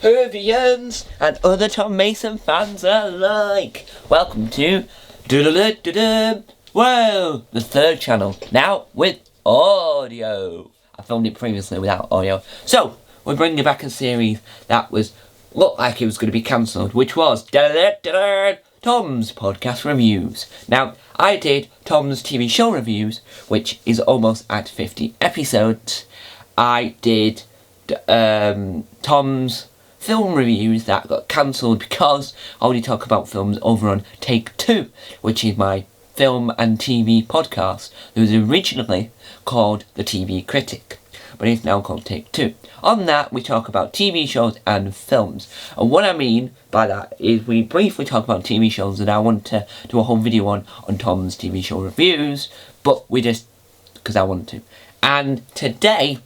Hervians and other Tom Mason fans alike. Welcome to Whoa, the third channel, now with audio. I filmed it previously without audio. So, we're bringing back a series that looked like it was going to be cancelled, which was Tom's Podcast Reviews. Now, I did Tom's TV show reviews, which is almost at 50 episodes. I did Tom's film reviews that got cancelled because I only talk about films over on Take Two, which is my film and TV podcast. It was originally called The TV Critic, but it's now called Take Two. On that, we talk about TV shows and films. And what I mean by that is we briefly talk about TV shows that I want to do a whole video on Tom's TV show reviews, but we just, because I want to. And today,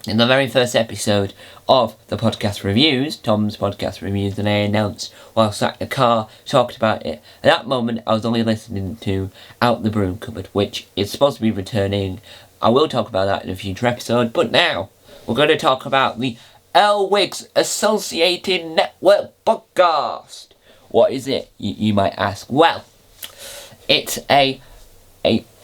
in the very first episode of the podcast reviews, Tom's podcast reviews, that I announced while I sat in the car, talked about it. At that moment, I was only listening to Out the Broom Cupboard, which is supposed to be returning. I will talk about that in a future episode, but now we're going to talk about the Elwick's Associated Network podcast. What is it, you might ask? Well, it's a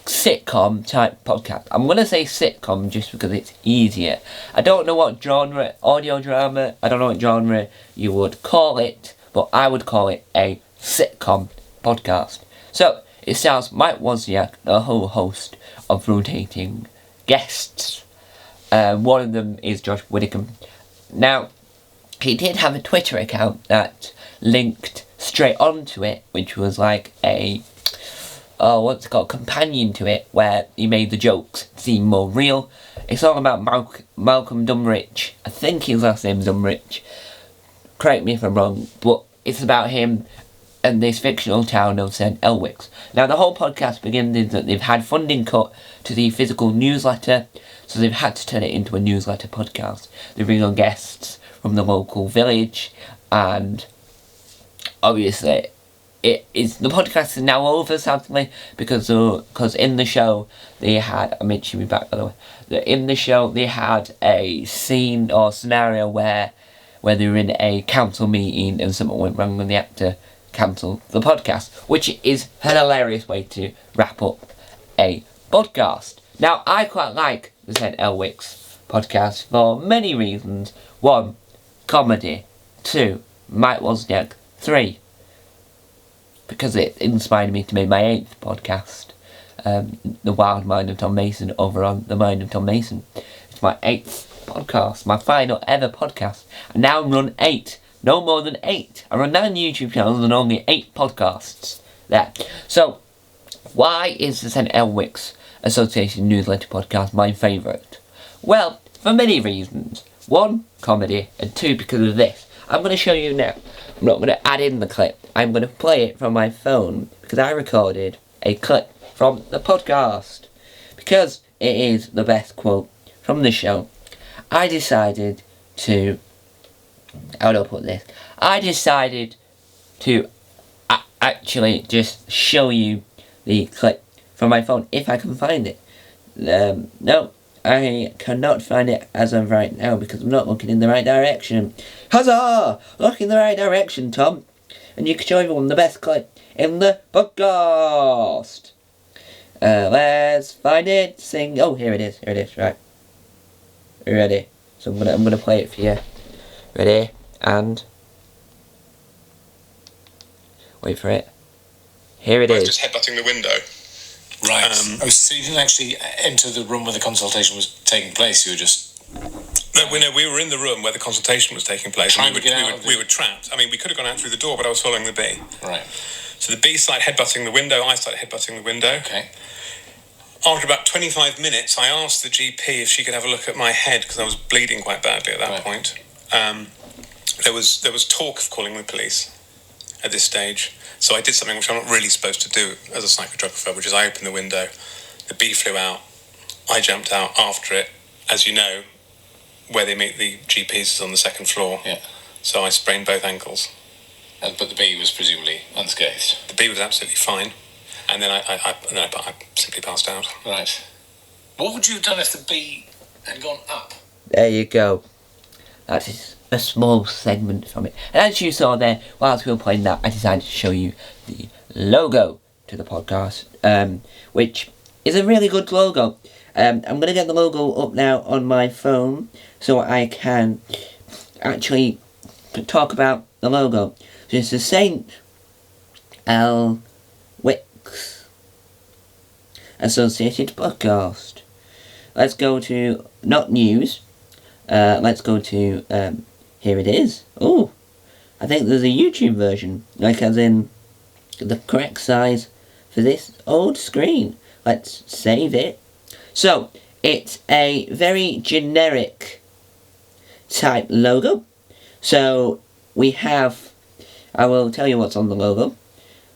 sitcom type podcast. I'm going to say sitcom just because it's easier. I don't know what genre, audio drama, I don't know what genre you would call it, but I would call it a sitcom podcast. So, it stars Mike Wozniak, a whole host of rotating guests. One of them is Josh Widdicombe. Now, he did have a Twitter account that linked straight onto it, which was like a companion to it, where he made the jokes seem more real. It's all about Malcolm Dunrich. I think his last name's Dunrich. Correct me if I'm wrong, but it's about him and this fictional town of St. Elwick. Now, the whole podcast begins is that they've had funding cut to the physical newsletter, so they've had to turn it into a newsletter podcast. They bring on guests from the local village, and obviously the podcast is now over, sadly, because in the show they had, I mentioned me back by the way, in the show they had a scene or scenario where they were in a council meeting and something went wrong and they had to cancel the podcast, which is an hilarious way to wrap up a podcast. Now, I quite like the St. Elwick's podcast for many reasons. 1, comedy. 2, Mike Wozniak. 3, because it inspired me to make my 8th podcast, The Wild Mind of Tom Mason, over on The Mind of Tom Mason. It's my 8th podcast, my final ever podcast. I now run 8, no more than 8. I run 9 YouTube channels and only 8 podcasts there. So, why is the St. Elwick's Association Newsletter podcast my favourite? Well, for many reasons. 1, comedy, and 2, because of this. I'm going to show you now. I'm not going to add in the clip. I'm going to play it from my phone because I recorded a clip from the podcast. Because it is the best quote from the show, I decided to... How do I put this? I decided to actually just show you the clip from my phone, if I can find it. No, I cannot find it as of right now because I'm not looking in the right direction. Huzzah! Look in the right direction, Tom. And you can show everyone the best clip in the podcast. Let's find it. Sing. Oh, here it is. Right. Ready. So I'm gonna play it for you. Ready? And wait for it. Here it is. Just headbutting the window. Right. So you didn't actually enter the room where the consultation was taking place. You were just... No, we were in the room where the consultation was taking place. We were trapped. I mean, we could have gone out through the door, but I was following the bee. Right. So the bee started headbutting the window. I started headbutting the window. Okay. After about 25 minutes, I asked the GP if she could have a look at my head because I was bleeding quite badly at that point. There was talk of calling the police at this stage. So I did something which I'm not really supposed to do as a psychotropher, which is I opened the window, the bee flew out, I jumped out after it. As you know, where they meet the GPs is on the 2nd floor. Yeah. So I sprained both ankles. But the bee was presumably unscathed. The bee was absolutely fine. And then I simply passed out. Right. What would you have done if the bee had gone up? There you go. That is a small segment from it. And as you saw there, whilst we were playing that, I decided to show you the logo to the podcast, which is a really good logo. I'm going to get the logo up now on my phone so I can actually talk about the logo. So it's the St. Elwick Associated Podcast. Let's go to, not news, let's go to, here it is. Oh, I think there's a YouTube version, like as in the correct size for this old screen. Let's save it. So, it's a very generic type logo. So, we have, I will tell you what's on the logo.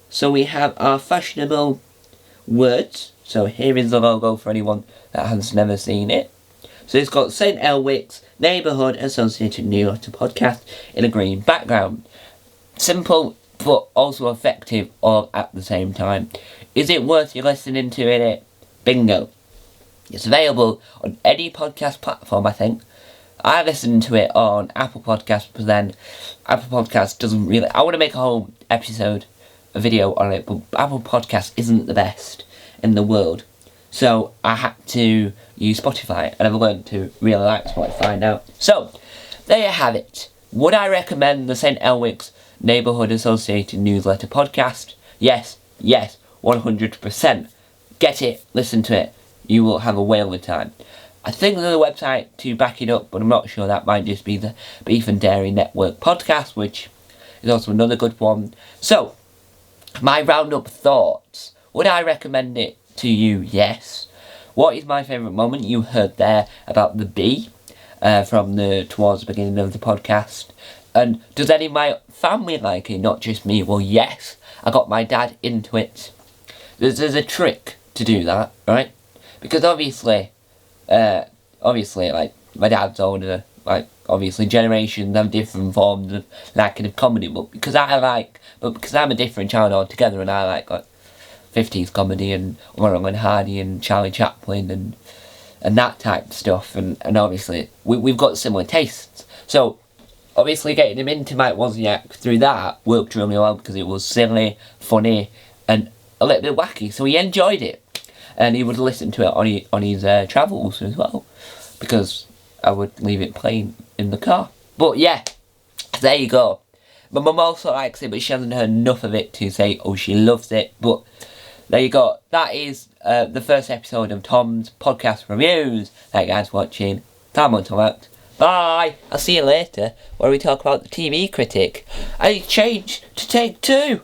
So we have our fashionable words. So here is the logo for anyone that has never seen it. So it's got St. Elwick's Neighbourhood Associated Newsletter Podcast in a green background. Simple, but also effective all at the same time. Is it worth you listening to it? Bingo. It's available on any podcast platform, I think. I listened to it on Apple Podcasts, but then Apple Podcasts doesn't really... I want to make a whole episode, a video on it, but Apple Podcasts isn't the best in the world. So I had to use Spotify, and I've learned to really like Spotify now. So, there you have it. Would I recommend the St. Elwick's Neighbourhood Associated Newsletter Podcast? Yes, 100%. Get it, listen to it. You will have a whale of a time. I think there's a website to back it up, but I'm not sure. That might just be the Beef and Dairy Network podcast, which is also another good one. So, my roundup thoughts. Would I recommend it to you? Yes. What is my favourite moment? You heard there about the bee from towards the beginning of the podcast. And does any of my family like it? Not just me. Well, yes. I got my dad into it. There's a trick to do that, right? Because obviously, like, my dad's older, like, obviously generations have different forms of liking of comedy, but because I'm a different child altogether, and I like 50s comedy and Laurel and Hardy and Charlie Chaplin and that type of stuff, and obviously we've got similar tastes. So obviously getting him into Mike Wozniak through that worked really well because it was silly, funny, and a little bit wacky. So he enjoyed it, and he would listen to it on his travels as well, because I would leave it playing in the car. But yeah, there you go. My mum also likes it, but she hasn't heard enough of it to say, oh, she loves it. But there you go. That is the first episode of Tom's podcast reviews. Thank you guys for watching. Time on to act. Bye. I'll see you later, where we talk about the TV critic. I changed to take 2.